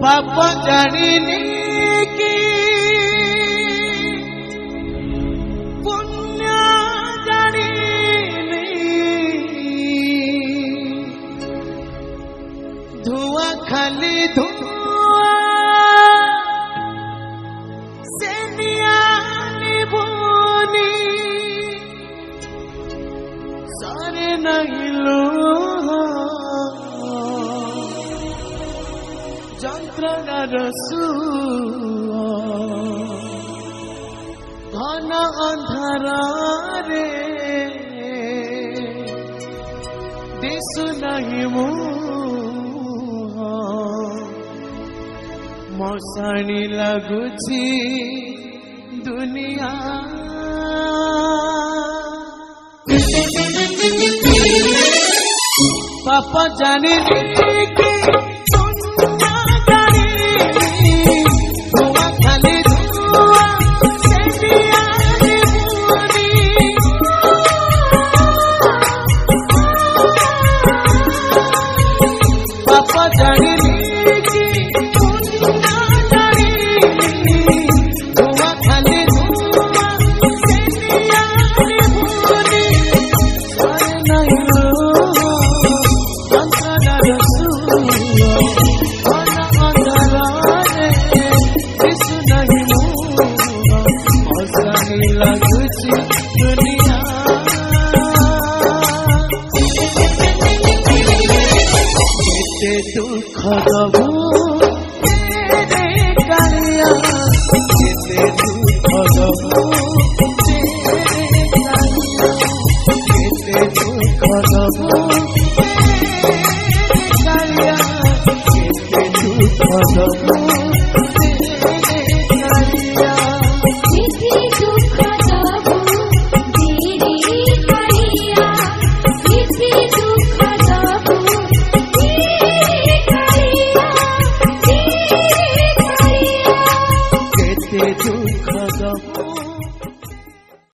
पाप जानिनी कि पुण्य जानिनी धुआं खाली धुआं से नियानी बोनी सारे नहीं लो যন্ত্রণার ঘন অন্ধারে দিশু নাহি মশাণী লাগুছি দুনিয়া পাপ জানিনি কি दुख दबू तेरे कालिया जेते दुख दबू तेरे कालिया जेते दुख दबू तेरे कालिया जेते दुख दबू